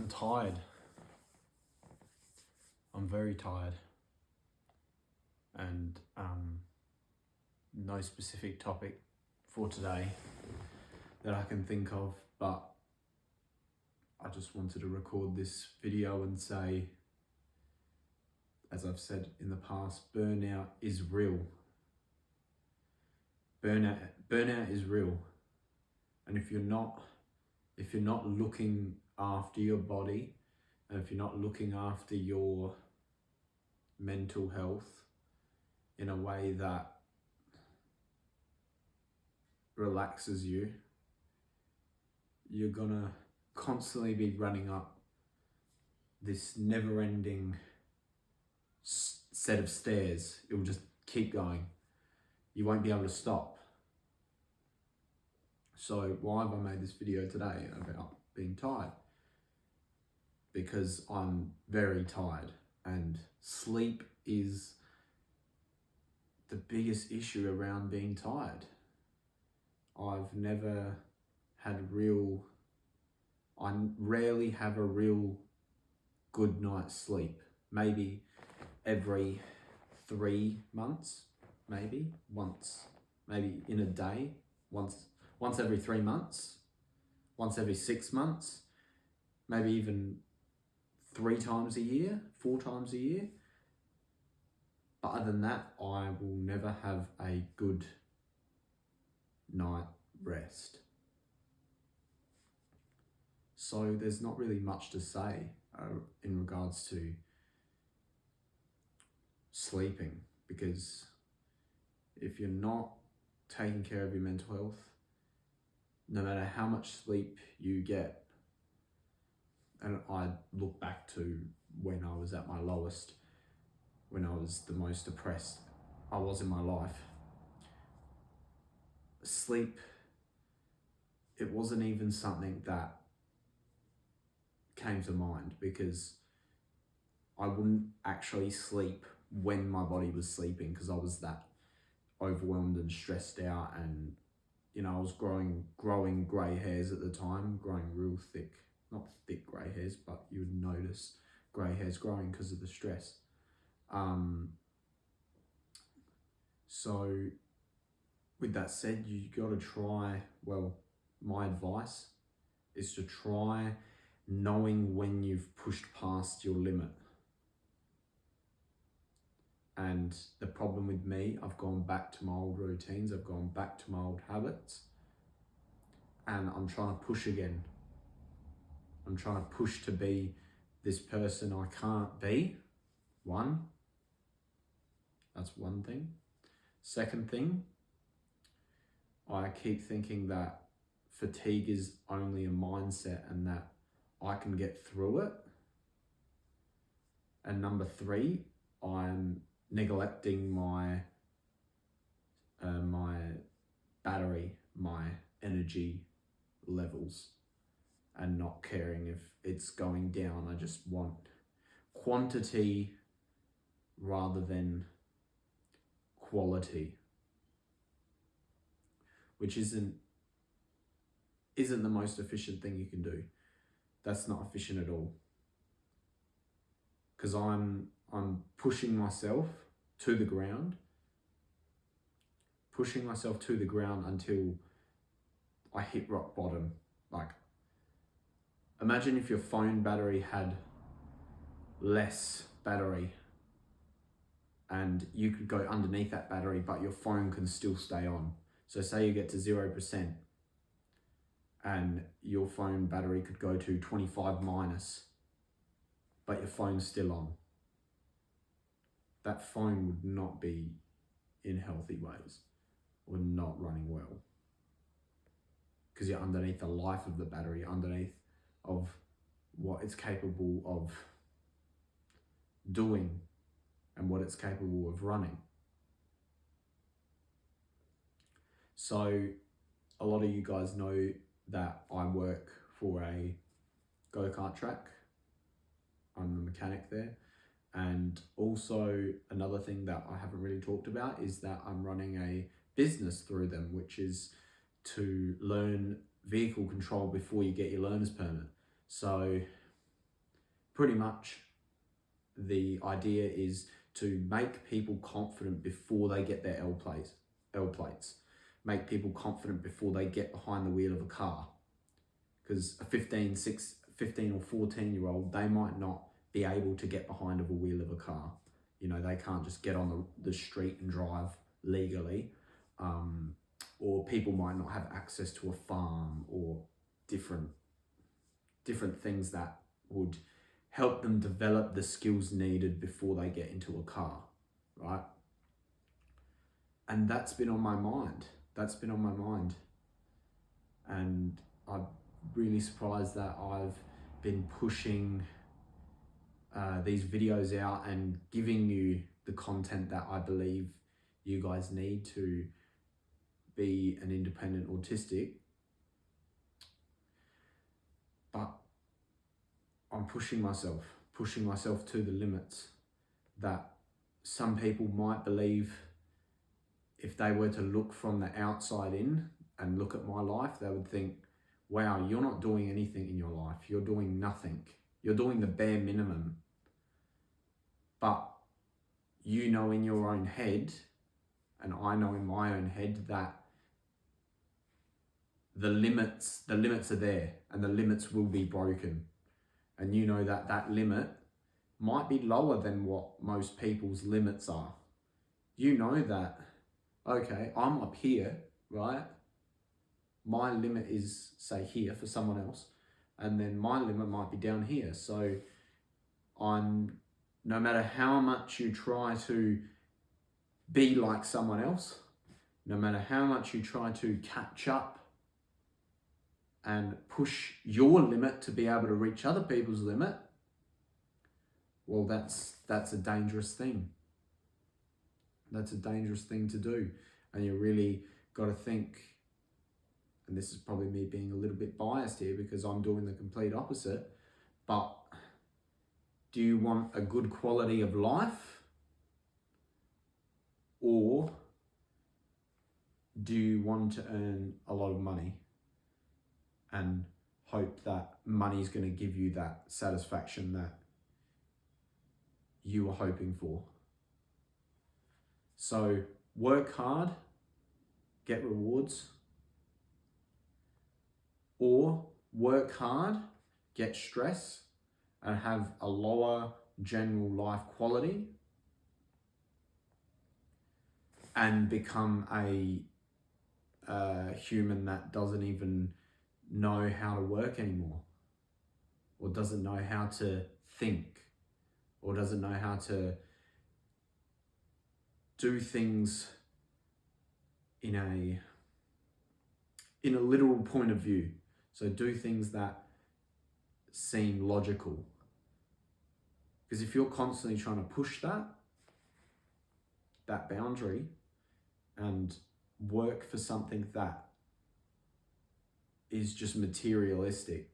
I'm tired. I'm very tired. And no specific topic for today that I can think of, but I just wanted to record this video and say, as I've said in the past, burnout is real. Burnout is real. And if you're not looking after your body, and if you're not looking after your mental health in a way that relaxes you, you're gonna constantly be running up this never-ending set of stairs. It will just keep going. You won't be able to stop. So why have I made this video today about being tired? Because I'm very tired, and sleep is the biggest issue around being tired. I rarely have a real good night's sleep. Maybe every 3 months, maybe once, maybe in a day, once every 3 months, once every 6 months, maybe even 3 times a year, 4 times a year. But other than that, I will never have a good night rest. So there's not really much to say in regards to sleeping, because if you're not taking care of your mental health, no matter how much sleep you get, and I look back to when I was at my lowest, when I was the most depressed I was in my life, sleep, it wasn't even something that came to mind, because I wouldn't actually sleep when my body was sleeping, because I was that overwhelmed and stressed out, and I was growing grey hairs at the time, growing real thick, not thick grey hairs, but you would notice grey hairs growing because of the stress. So with that said, you got to try, well, my advice is to try knowing when you've pushed past your limit. And the problem with me, I've gone back to my old routines, I've gone back to my old habits, and I'm trying to push again. I'm trying to push to be this person I can't be. That's one thing. Second thing, I keep thinking that fatigue is only a mindset and that I can get through it. And number 3, I'm neglecting my battery, my energy levels, and not caring if it's going down. I just want quantity rather than quality, which isn't the most efficient thing you can do. That's not efficient at all, because I'm pushing myself to the ground until I hit rock bottom. Like, imagine if your phone battery had less battery and you could go underneath that battery, but your phone can still stay on. So say you get to 0% and your phone battery could go to 25 minus, but your phone's still on. That phone would not be in healthy ways, or not running well, because you're underneath the life of the battery, underneath of what it's capable of doing and what it's capable of running. So a lot of you guys know that I work for a go-kart track. I'm the mechanic there. And also another thing that I haven't really talked about is that I'm running a business through them, which is to learn vehicle control before you get your learner's permit. So pretty much the idea is to make people confident before they get their L plates. Make people confident before they get behind the wheel of a car. Because a 15 or 14-year-old, they might not be able to get behind the wheel of a car. You know, they can't just get on the street and drive legally. Or people might not have access to a farm, or different things that would help them develop the skills needed before they get into a car, right? And that's been on my mind. And I'm really surprised that I've been pushing these videos out and giving you the content that I believe you guys need to be an independent autistic. But I'm pushing myself to the limits that some people might believe, if they were to look from the outside in and look at my life, they would think, wow, you're not doing anything in your life. You're doing nothing. You're doing the bare minimum. But you know in your own head, and I know in my own head, that the limits are there, and the limits will be broken. And you know that limit might be lower than what most people's limits are. You know that, okay, I'm up here, right? My limit is, say, here for someone else, and then my limit might be down here. So no matter how much you try to be like someone else, no matter how much you try to catch up and push your limit to be able to reach other people's limit, well, that's a dangerous thing. That's a dangerous thing to do. And you really got to think, and this is probably me being a little bit biased here because I'm doing the complete opposite, but do you want a good quality of life, or do you want to earn a lot of money and hope that money is going to give you that satisfaction that you were hoping for? So work hard, get rewards, or work hard, get stress, and have a lower general life quality, and become a human that doesn't even know how to work anymore, or doesn't know how to think, or doesn't know how to do things in a literal point of view. So do things that seem logical. Because if you're constantly trying to push that boundary and work for something that is just materialistic,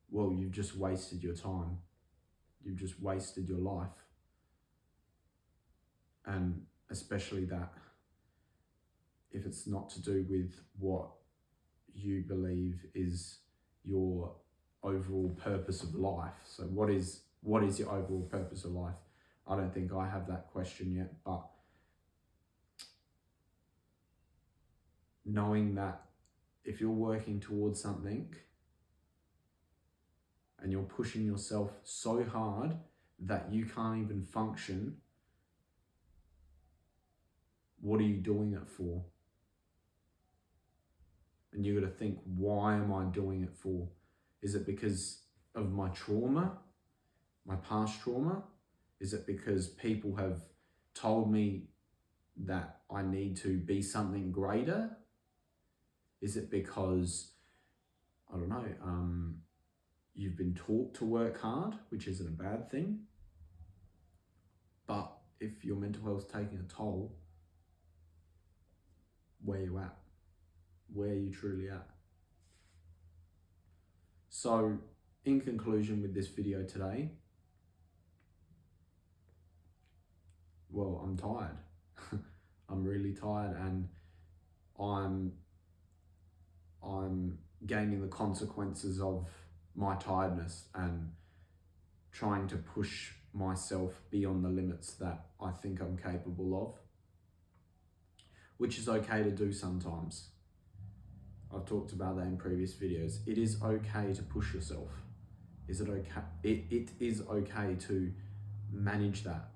well, you've just wasted your time. You've just wasted your life. And especially that if it's not to do with what you believe is your overall purpose of life. So what is your overall purpose of life? I don't think I have that question yet, but knowing that if you're working towards something and you're pushing yourself so hard that you can't even function, what are you doing it for? And you got to think, why am I doing it for? Is it because of my trauma, my past trauma? Is it because people have told me that I need to be something greater? Is it because, I don't know, you've been taught to work hard, which isn't a bad thing? But if your mental health's taking a toll, where are you at? Where are you truly at? So, in conclusion with this video today, well, I'm tired. I'm really tired, and I'm gaining the consequences of my tiredness and trying to push myself beyond the limits that I think I'm capable of, which is okay to do sometimes. I've talked about that in previous videos. It is okay to push yourself. Is it okay? It is okay to manage that.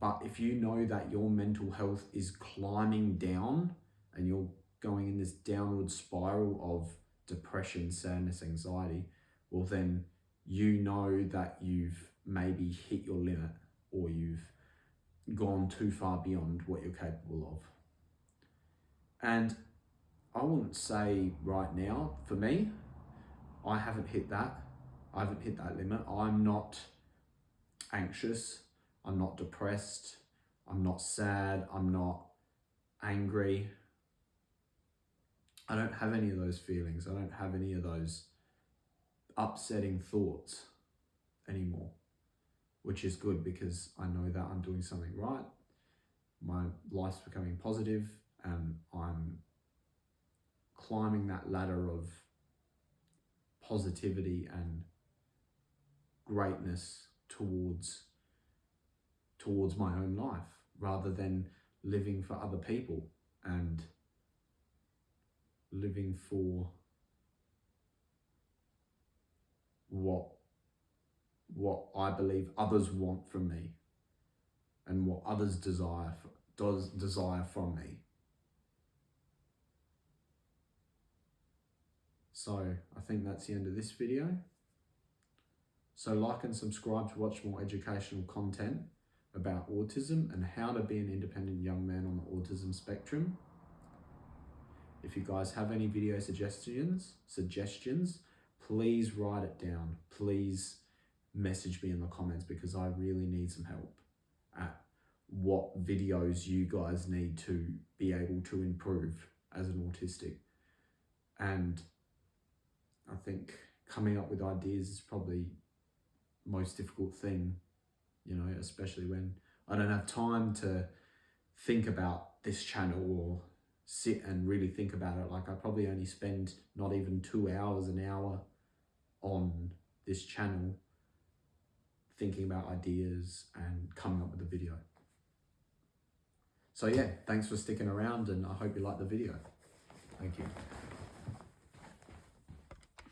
But if you know that your mental health is climbing down and you're going in this downward spiral of depression, sadness, anxiety, well then you know that you've maybe hit your limit or you've gone too far beyond what you're capable of. And I wouldn't say right now, for me, I haven't hit that. I haven't hit that limit. I'm not anxious. I'm not depressed. I'm not sad. I'm not angry. I don't have any of those feelings. I don't have any of those upsetting thoughts anymore, which is good because I know that I'm doing something right. My life's becoming positive and I'm climbing that ladder of positivity and greatness towards my own life, rather than living for other people and living for what I believe others want from me and what others desire from me. So I think that's the end of this video. So like and subscribe to watch more educational content about autism and how to be an independent young man on the autism spectrum. If you guys have any video suggestions, please write it down. Please message me in the comments because I really need some help at what videos you guys need to be able to improve as an autistic. And I think coming up with ideas is probably the most difficult thing, you know, especially when I don't have time to think about this channel or sit and really think about it. Like I probably only spend not even 2 hours, an hour on this channel thinking about ideas and coming up with a video. So yeah, thanks for sticking around and I hope you like the video. Thank you.